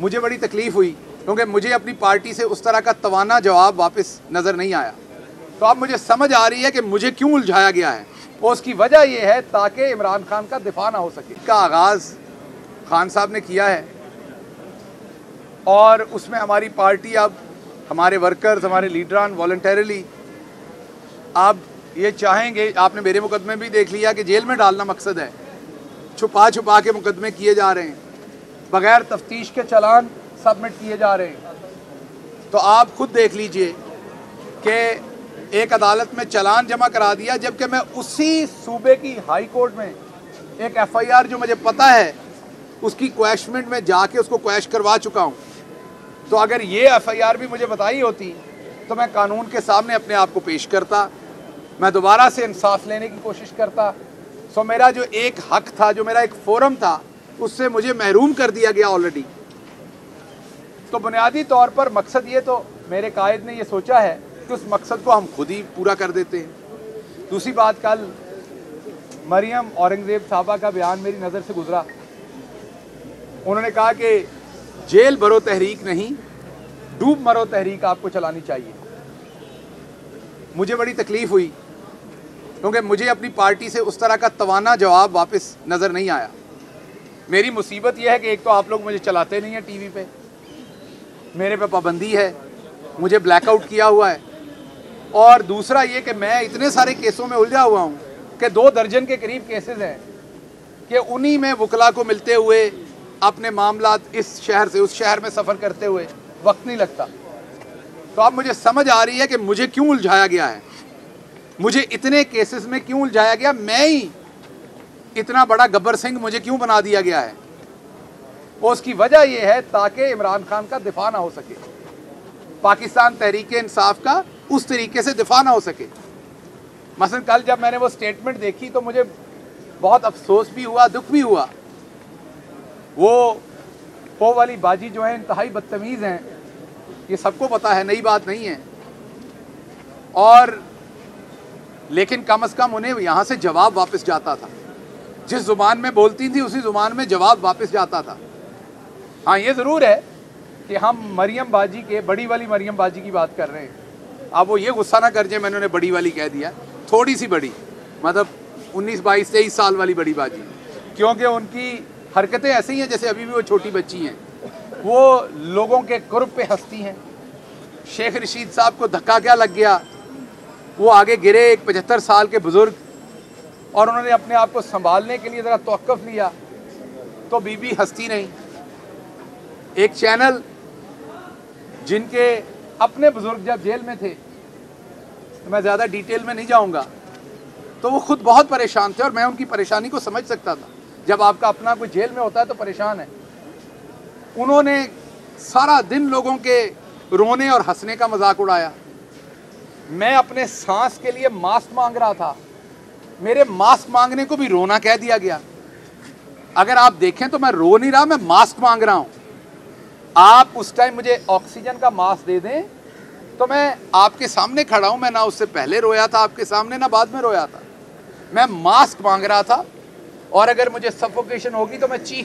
मुझे बड़ी तकलीफ़ हुई क्योंकि मुझे अपनी पार्टी से उस तरह का तवाना जवाब वापस नज़र नहीं आया। तो अब मुझे समझ आ रही है कि मुझे क्यों उलझाया गया है, और उसकी वजह यह है ताकि इमरान खान का दिफा ना हो सके। का आगाज़ खान साहब ने किया है और उसमें हमारी पार्टी, अब हमारे वर्कर्स, हमारे लीडरान वॉलंटरली अब ये चाहेंगे। आपने मेरे मुकदमे भी देख लिया कि जेल में डालना मकसद है, छुपा छुपा के मुकदमे किए जा रहे हैं, बगैर तफ्तीश के चालान सबमिट किए जा रहे हैं। तो आप खुद देख लीजिए कि एक अदालत में चालान जमा करा दिया, जबकि मैं उसी सूबे की हाई कोर्ट में एक FIR जो मुझे पता है उसकी क्वैशमेंट में जाके उसको क्वैश करवा चुका हूँ। तो अगर ये FIR भी मुझे बताई होती तो मैं कानून के सामने अपने आप को पेश करता, मैं दोबारा से इंसाफ लेने की कोशिश करता। सो मेरा जो एक हक था, जो मेरा एक फोरम था, उससे मुझे महरूम कर दिया गया ऑलरेडी। तो बुनियादी तौर पर मकसद ये, तो मेरे कायद ने ये सोचा है कि उस मकसद को हम खुद ही पूरा कर देते हैं। दूसरी बात, कल मरियम औरंगज़ेब साहबा का बयान मेरी नज़र से गुजरा। उन्होंने कहा कि जेल भरो तहरीक नहीं, डूब मरो तहरीक आपको चलानी चाहिए। मुझे बड़ी तकलीफ़ हुई क्योंकि मुझे अपनी पार्टी से उस तरह का तवाना जवाब वापस नज़र नहीं आया। मेरी मुसीबत यह है कि एक तो आप लोग मुझे चलाते नहीं हैं टीवी पे, मेरे पे पाबंदी है, मुझे ब्लैकआउट किया हुआ है, और दूसरा ये कि मैं इतने सारे केसों में उलझा हुआ हूँ कि 2 दर्जन के करीब केसेस हैं कि उन्हीं में वकला को मिलते हुए, अपने मामलात इस शहर से उस शहर में सफ़र करते हुए वक्त नहीं लगता। तो अब मुझे समझ आ रही है कि मुझे क्यों उलझाया गया है, मुझे इतने केसेस में क्यों उलझाया गया, मैं ही इतना बड़ा गब्बर सिंह मुझे क्यों बना दिया गया है। और उसकी वजह यह है ताकि इमरान खान का दिफा ना हो सके, पाकिस्तान तहरीक इंसाफ का उस तरीके से दिफा ना हो सके। मसलन कल जब मैंने वो स्टेटमेंट देखी तो मुझे बहुत अफसोस भी हुआ, दुख भी हुआ। वो वाली बाजी जो है इंतहाई बदतमीज़ हैं, ये सबको पता है, नई बात नहीं है। और लेकिन कम से कम उन्हें यहाँ से जवाब वापस जाता था, जिस ज़ुबान में बोलती थी उसी ज़ुबान में जवाब वापस जाता था। हाँ, ये ज़रूर है कि हम मरियम बाजी के, बड़ी वाली मरियम बाजी की बात कर रहे हैं। अब वो ये गुस्सा ना कर जाए मैंने उन्हें बड़ी वाली कह दिया, थोड़ी सी बड़ी, मतलब 19, 22, 23 साल वाली बड़ी बाजी, क्योंकि उनकी हरकतें ऐसी हैं जैसे अभी भी वो छोटी बच्ची हैं। वो लोगों के कुर्ब पे हंसती हैं। शेख रशीद साहब को धक्का क्या लग गया, वो आगे गिरे, एक 75 साल के बुज़ुर्ग, और उन्होंने अपने आप को संभालने के लिए ज़रा तवक्कुफ़ लिया तो बीबी हंसती नहीं। एक चैनल जिनके अपने बुज़ुर्ग जब जेल में थे, तो मैं ज़्यादा डिटेल में नहीं जाऊंगा, तो वो खुद बहुत परेशान थे और मैं उनकी परेशानी को समझ सकता था। जब आपका अपना कोई जेल में होता है तो परेशान है। उन्होंने सारा दिन लोगों के रोने और हंसने का मजाक उड़ाया। मैं अपने सांस के लिए मास्क मांग रहा था, मेरे मास्क मांगने को भी रोना कह दिया गया। अगर आप देखें तो मैं रो नहीं रहा, मैं मास्क मांग रहा हूं। आप उस टाइम मुझे ऑक्सीजन का मास्क दे दें तो मैं आपके सामने खड़ा हूं। मैं ना उससे पहले रोया था आपके सामने, ना बाद में रोया था। मैं मास्क मांग रहा था, और अगर मुझे सफोकेशन होगी तो मैं चीख